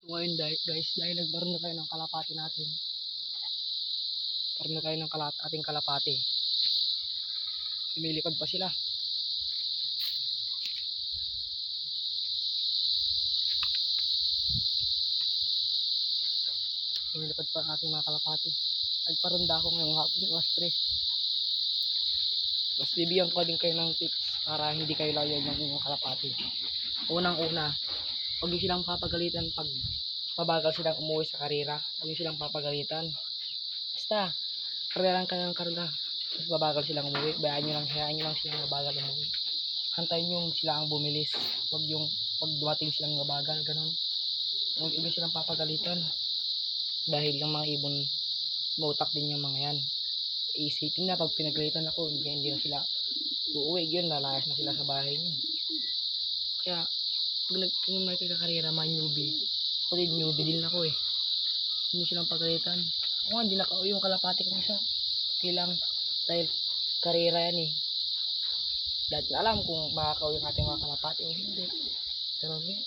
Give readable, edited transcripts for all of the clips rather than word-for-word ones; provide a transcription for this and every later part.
Ngayon guys, dahil nagbaron na tayo ng kalapati natin. Baron na tayo ng ating kalapati. Lumilipad pa sila. Lumilipad pa ang ating mga kalapati. Nagparonda ako ngayong hapon, alas 3. Mas bibigyan ko din kayo ng tips para hindi kayo layo ng inyong kalapati. Unang-una, huwag nyo silang papagalitan pag mabagal silang umuwi sa karera. Huwag nyo silang papagalitan. Basta, karera kayo ng karera. Mas mabagal silang umuwi. Hayaan nyo lang silang mabagal umuwi. Hantayin nyo sila ang bumilis. Huwag yung pag dumating silang mabagal, ganun. Huwag nyo silang papagalitan. Dahil yung mga ibon, mautak din yung mga yan. Isipin na pag pinagalitan ako, hindi na sila uuwi. Yun, lalayas na sila sa bahay nyo. Kaya, pag may kakakarera, mga newbie, ako din newbie din ako eh. Hindi silang pagalitan. Ako hindi nakauwi yung kalapati ko isa. Okay lang, dahil karera yan eh. Dahil alam kung makakauwi yung ating mga kalapati o hindi. Pero yung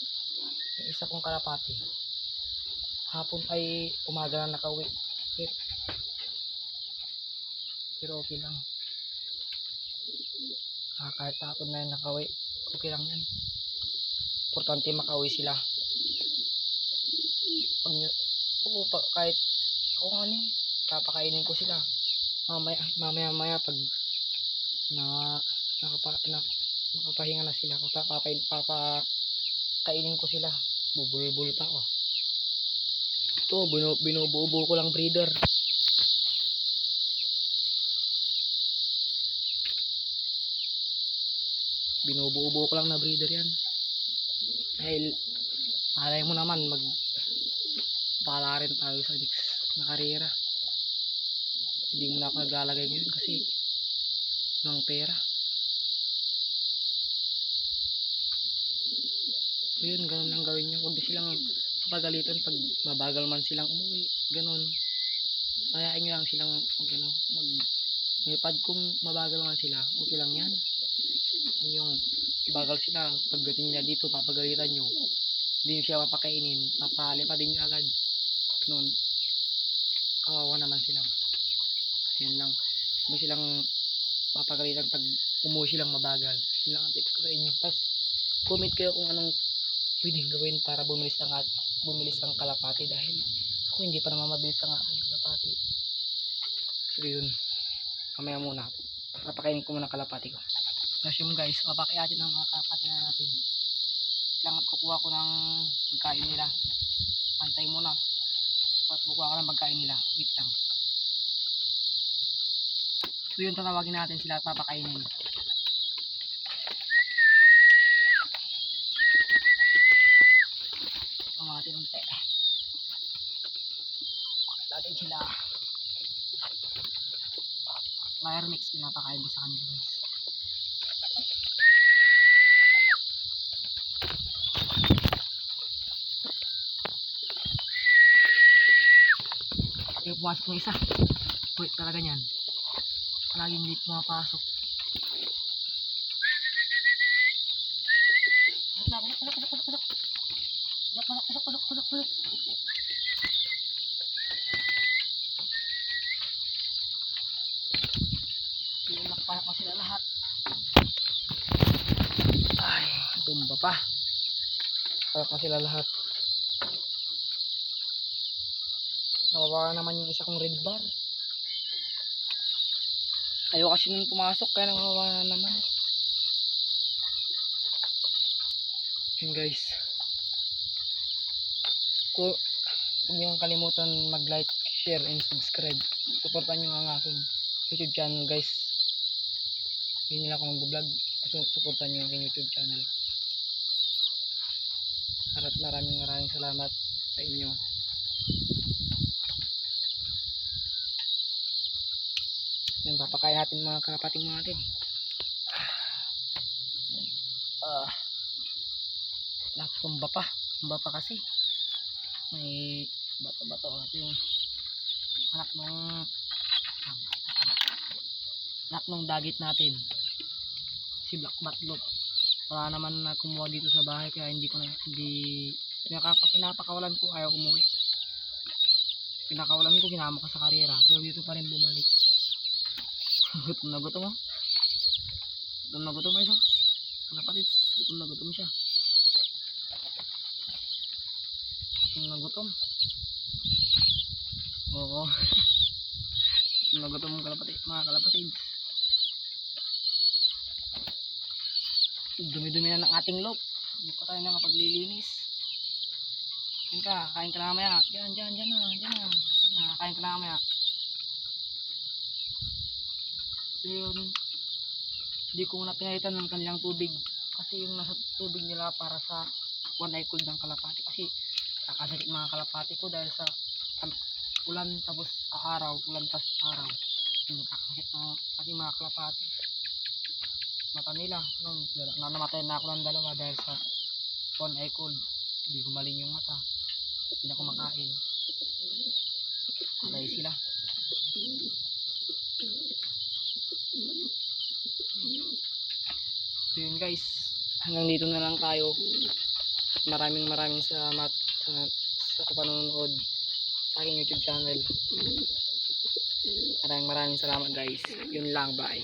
isa kong kalapati, hapon ay umaga na nakauwi. Pero okay lang. Kahit hapon na yung nakauwi, okay lang yan. Importante makauwi sila. Kahit ako nga papakainin ko sila. Mamaya pag nakapahinga na sila, papakainin ko sila. Bubulbul pa ako. Ito, binubuo ko lang breeder. Binubuo ko lang na breeder yan. Dahil malay mo naman pala rin tayo sa next na karera. Hindi mo na ako naglalagay ngayon kasi walang pera. So yun, ganun lang gawin nyo. Huwag silang pagalitan pag mabagal man silang umuwi. Ganun. Hayaan nyo lang silang pag kung mabagal man sila, okay lang yan. Yung bagal sila, pagdating nila dito, papagalitan nyo. Hindi nyo siya papakainin, papalipadin nyo agad. Ganun. Kawawa naman sila. Yan lang. Huwag silang papagalitan pag umuwi silang mabagal. Yun lang ang tips ko sa inyo. Tapos, comment kayo kung anong pwedeng gawin para bumilis ang kalapati. Dahil ako hindi pa naman mabilis ang aking kalapati. So yun. Kamaya muna. Papakainin ko muna ang kalapati ko. Tapos yung guys, papakayatin ng mga kalapati na natin. Lang at kukuha ko ng pagkain nila. Pantay muna. At kukuha ko ng pagkain nila. Wait lang. So yun, tatawagin natin sila at papakainin. Pamatin unti. Natin sila. Fire mix pinapakain ko sa kanila guys. Kaya pumasok ng isa. Wait talaga nyan. Palaging hindi pumapasok. Pasok. Pinakpanak ko sila lahat. Ay, tumba pa. Panak ko sila lahat. Nawawa naman yung isa kong red bar. Ayaw kasi nung pumasok kaya nawawa naman. Yun guys. Huwag nyo kalimutan mag-like, share, and subscribe. Supportan nyo ang aking YouTube channel guys. Hindi nila akong mag-vlog. Supportan nyo ang aking YouTube channel. At maraming salamat sa inyo. Yan, papakain natin mga kalapating natin. Tumba pa kasi. May bato ito yung anak nung dagit natin, si Black Batlot. Wala naman na kumuha dito sa bahay kaya hindi Pinapakawalan ko, ayaw umuwi. Pinakawalan ko, ginama ko sa karera. Pero dito pa rin bumalik. Gutom na gutom oh. Gutom na gutom isa. Kalapatids, gutom na gutom siya. Gutom na gutom. Oo. Gutom na gutom mga kalapatids. Dumi-dumi na ng ating loob. Hindi pa tayo nakapaglilinis. Kain ka na mamaya. Diyan na. Kain ka na mamaya. So yun, hindi ko na pinalitan ng kanilang tubig. Kasi yung nasa tubig nila para sa one eye cold ng kalapati. Kasi kakasakit mga kalapati ko dahil sa ulan tapos araw. Ulan tapos araw. Hindi kakasakit ng pati mga kalapati. Mata nila. Namatay na ako ng dalawa dahil sa one eye cold. Hindi gumaling yung mata. Hindi na kumakain. Patay sila. So yun guys, hanggang dito na lang tayo. Maraming salamat sa panonood sa aking YouTube channel. Maraming salamat guys. Yun lang, bye.